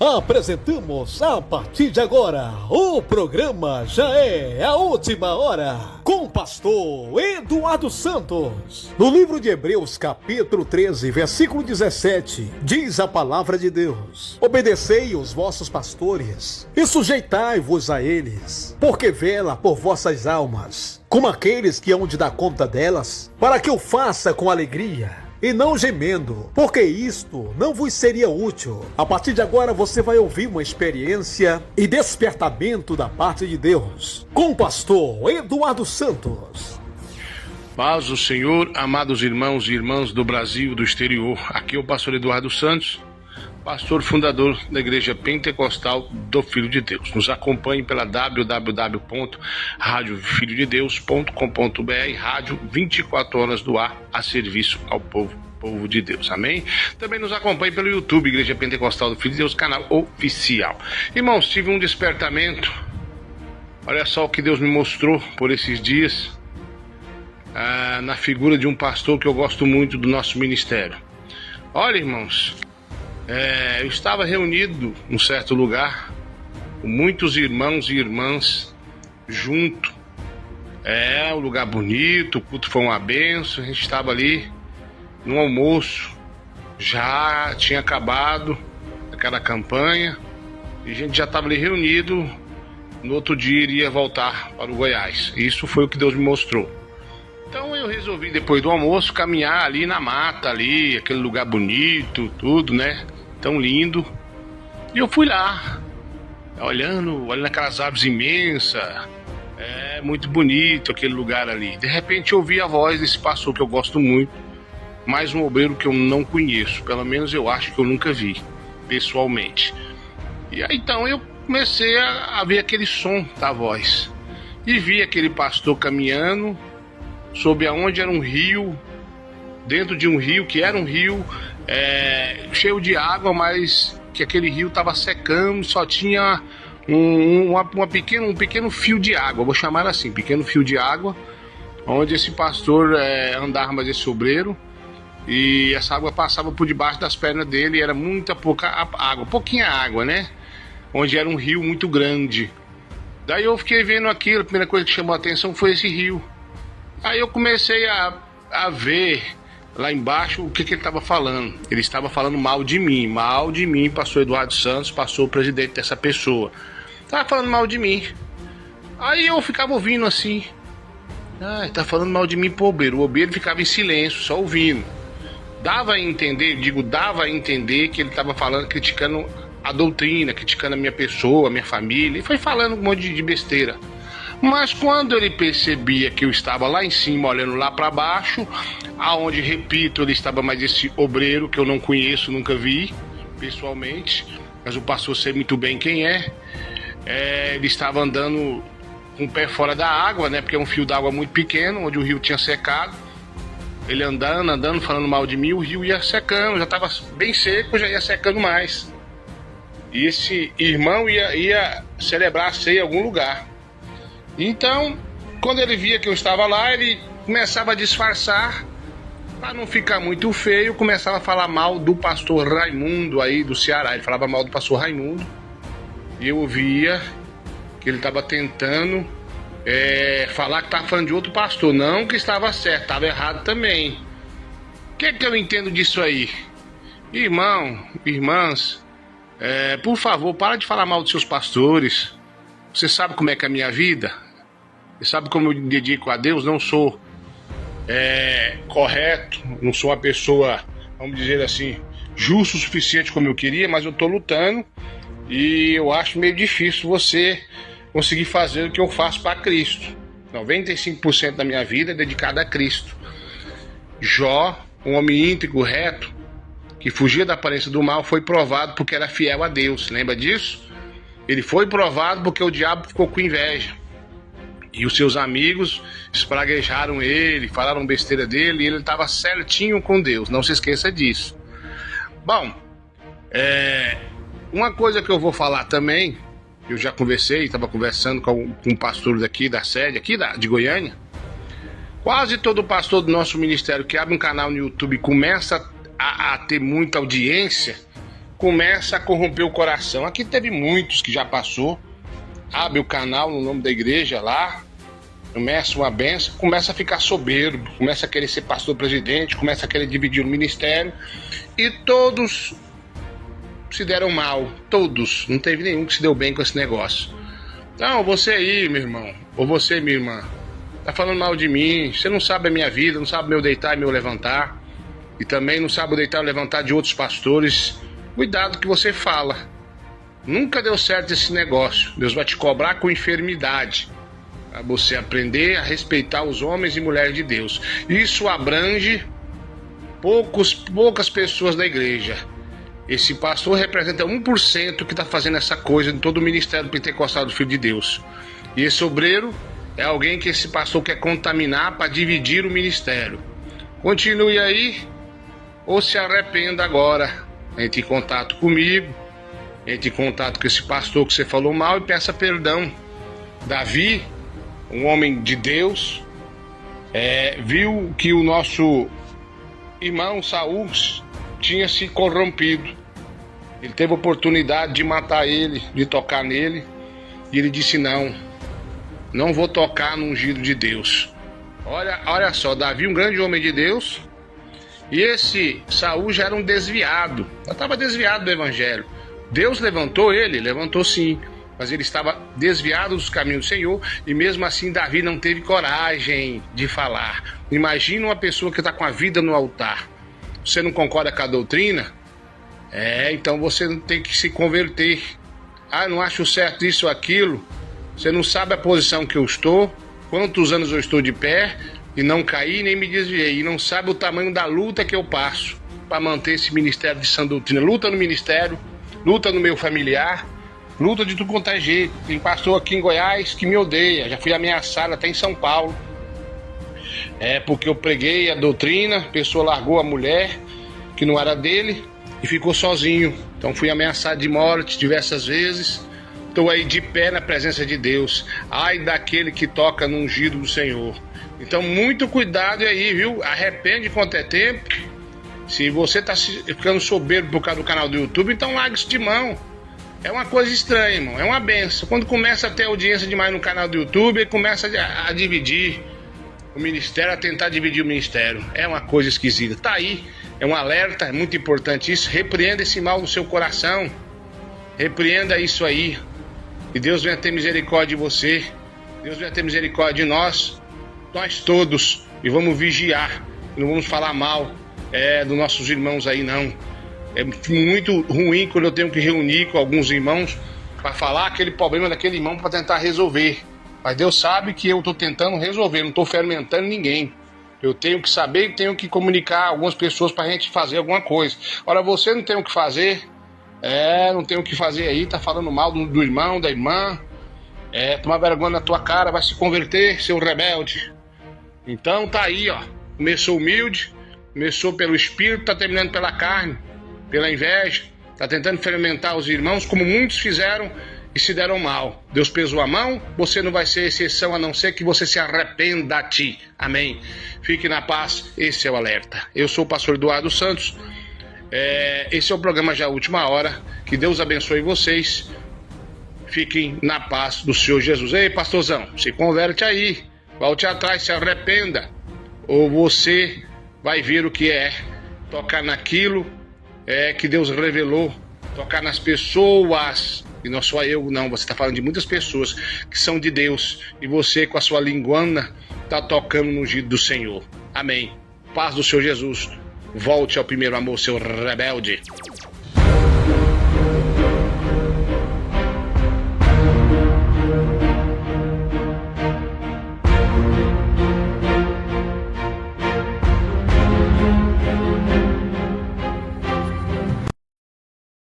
Apresentamos a partir de agora o programa Já é a Última Hora com o pastor Eduardo Santos. No livro de Hebreus capítulo 13 versículo 17 diz a palavra de Deus: obedecei os vossos pastores e sujeitai-vos a eles, porque vela por vossas almas, como aqueles que hão de dar conta delas, para que o faça com alegria e não gemendo, porque isto não vos seria útil. A partir de agora você vai ouvir uma experiência e despertamento da parte de Deus com o pastor Eduardo Santos. Paz do Senhor, amados irmãos e irmãs do Brasil e do exterior. Aqui é o pastor Eduardo Santos, pastor fundador da Igreja Pentecostal do Filho de Deus. Nos acompanhe pela www.radiofilhodedeus.com.br, rádio 24 horas do ar a serviço ao povo de Deus, amém? Também nos acompanhe pelo YouTube, Igreja Pentecostal do Filho de Deus, canal oficial. Irmãos, tive um despertamento. Olha só o que Deus me mostrou por esses dias, na figura de um pastor que eu gosto muito do nosso ministério. Olha, irmãos, eu estava reunido num certo lugar, com muitos irmãos e irmãs junto. Um lugar bonito, o culto foi uma bênção. A gente estava ali no almoço, já tinha acabado aquela campanha e a gente já estava ali reunido. No outro dia iria voltar para o Goiás. Isso foi o que Deus me mostrou. Então eu resolvi, depois do almoço, caminhar ali na mata, ali, aquele lugar bonito, tudo, né? Tão lindo. E eu fui lá, olhando aquelas árvores imensas. Muito bonito aquele lugar ali. De repente eu ouvi a voz desse pastor que eu gosto muito, mais um obreiro que eu não conheço, pelo menos eu acho que eu nunca vi, pessoalmente. E aí então eu comecei a ver aquele som da voz. E vi aquele pastor caminhando sob aonde era um rio, dentro de um rio que era um rio cheio de água, mas que aquele rio estava secando, só tinha um pequeno fio de água, vou chamar assim, pequeno fio de água, onde esse pastor andava, mas esse obreiro, e essa água passava por debaixo das pernas dele, e era pouquinha água, né? Onde era um rio muito grande. Daí eu fiquei vendo aquilo, a primeira coisa que chamou a atenção foi esse rio. Aí eu comecei a ver lá embaixo o que ele estava falando. Ele estava falando mal de mim, pastor Eduardo Santos, pastor o presidente dessa pessoa. Estava falando mal de mim. Aí eu ficava ouvindo assim. Tá falando mal de mim pro obreiro. O obreiro ficava em silêncio, só ouvindo. Dava a entender que ele estava falando, criticando a doutrina, criticando a minha pessoa, a minha família. E foi falando um monte de besteira. Mas quando ele percebia que eu estava lá em cima, olhando lá para baixo, aonde, repito, ele estava mais esse obreiro que eu não conheço, nunca vi pessoalmente, mas o pastor sei muito bem quem ele estava andando com o pé fora da água, né? Porque é um fio d'água muito pequeno, onde o rio tinha secado. Ele andando, falando mal de mim, o rio ia secando, já estava bem seco, já ia secando mais. E esse irmão ia celebrar a ceia em algum lugar. Então, quando ele via que eu estava lá, ele começava a disfarçar, para não ficar muito feio, começava a falar mal do pastor Raimundo aí do Ceará. Ele falava mal do pastor Raimundo, e eu ouvia que ele estava tentando falar que estava falando de outro pastor. Não que estava certo, estava errado também. O que eu entendo disso aí? Irmãs, por favor, para de falar mal dos seus pastores. Você sabe como é que é a minha vida? Você sabe como eu me dedico a Deus? Não sou correto, não sou uma pessoa, vamos dizer assim, justo o suficiente como eu queria, mas eu estou lutando e eu acho meio difícil você conseguir fazer o que eu faço para Cristo. 95% da minha vida é dedicada a Cristo. Jó, um homem íntegro, reto, que fugia da aparência do mal, foi provado porque era fiel a Deus. Lembra disso? Ele foi provado porque o diabo ficou com inveja. E os seus amigos espraguejaram ele, falaram besteira dele, e ele estava certinho com Deus. Não se esqueça disso. Bom, uma coisa que eu vou falar também, eu já conversei, estava conversando com um pastor daqui da sede, aqui de Goiânia. Quase todo pastor do nosso ministério que abre um canal no YouTube e começa a ter muita audiência, começa a corromper o coração. Aqui teve muitos que já passou. Abre o canal no nome da igreja lá, começa uma benção, começa a ficar soberbo, começa a querer ser pastor presidente, começa a querer dividir o ministério, e todos se deram mal, todos, não teve nenhum que se deu bem com esse negócio. Não, você aí, meu irmão, ou você, minha irmã, tá falando mal de mim, você não sabe a minha vida, não sabe o meu deitar e meu levantar, e também não sabe o deitar e levantar de outros pastores. Cuidado que você fala. Nunca deu certo esse negócio. Deus vai te cobrar com enfermidade, para você aprender a respeitar os homens e mulheres de Deus. Isso abrange poucas pessoas da igreja. Esse pastor representa 1% que está fazendo essa coisa em todo o ministério pentecostal do Filho de Deus. E esse obreiro é alguém que esse pastor quer contaminar para dividir o ministério. Continue aí ou se arrependa agora. Entre em contato comigo, entre em contato com esse pastor que você falou mal e peça perdão. Davi, um homem de Deus, viu que o nosso irmão Saul tinha se corrompido. Ele teve a oportunidade de matar ele, de tocar nele, e ele disse: não vou tocar no ungido de Deus. Olha só, Davi, um grande homem de Deus, e esse Saul já era um desviado, já estava desviado do evangelho. Deus levantou ele, levantou sim, mas ele estava desviado dos caminhos do Senhor, e mesmo assim Davi não teve coragem de falar. Imagina uma pessoa que está com a vida no altar. Você não concorda com a doutrina? Então você tem que se converter. Não acho certo isso ou aquilo. Você não sabe a posição que eu estou, quantos anos eu estou de pé, e não caí nem me desviei, e não sabe o tamanho da luta que eu passo para manter esse ministério de sã doutrina. Luta no ministério, luta no meu familiar, luta de tudo quanto é jeito. Tem pastor aqui em Goiás que me odeia, já fui ameaçado até em São Paulo. Porque eu preguei a doutrina, a pessoa largou a mulher que não era dele e ficou sozinho. Então fui ameaçado de morte diversas vezes. Estou aí de pé na presença de Deus. Ai daquele que toca no ungido do Senhor. Então muito cuidado aí, viu? Arrepende quanto é tempo. Se você está ficando soberbo por causa do canal do YouTube, então larga isso de mão. É uma coisa estranha, irmão. É uma benção. Quando começa a ter audiência demais no canal do YouTube, ele começa a dividir o ministério, a tentar dividir o ministério. É uma coisa esquisita. Tá aí. É um alerta, é muito importante isso. Repreenda esse mal no seu coração. Repreenda isso aí. E Deus venha ter misericórdia de você. Deus venha ter misericórdia de nós todos. E vamos vigiar. Não vamos falar mal dos nossos irmãos aí, não. É muito ruim quando eu tenho que reunir com alguns irmãos para falar aquele problema daquele irmão para tentar resolver. Mas Deus sabe que eu estou tentando resolver, não estou fermentando ninguém. Eu tenho que saber e tenho que comunicar a algumas pessoas para a gente fazer alguma coisa. Ora, você não tem o que fazer? Não tem o que fazer aí, tá falando mal do irmão, da irmã. Tomar vergonha na tua cara, vai se converter, seu rebelde. Então tá aí, ó. Começou humilde, começou pelo espírito, tá terminando pela carne, pela inveja. Tá tentando fermentar os irmãos, como muitos fizeram e se deram mal. Deus pesou a mão, você não vai ser exceção, a não ser que você se arrependa a ti. Amém. Fique na paz, esse é o alerta. Eu sou o pastor Eduardo Santos. Esse é o programa Já Última Hora. Que Deus abençoe vocês. Fiquem na paz do Senhor Jesus. Ei, pastorzão, se converte aí. Volte atrás, se arrependa. Ou você vai ver o que é tocar naquilo que Deus revelou. Tocar nas pessoas. E não só eu, não. Você está falando de muitas pessoas que são de Deus. E você, com a sua linguana, está tocando no ungido do Senhor. Amém. Paz do Senhor Jesus. Volte ao primeiro amor, seu rebelde.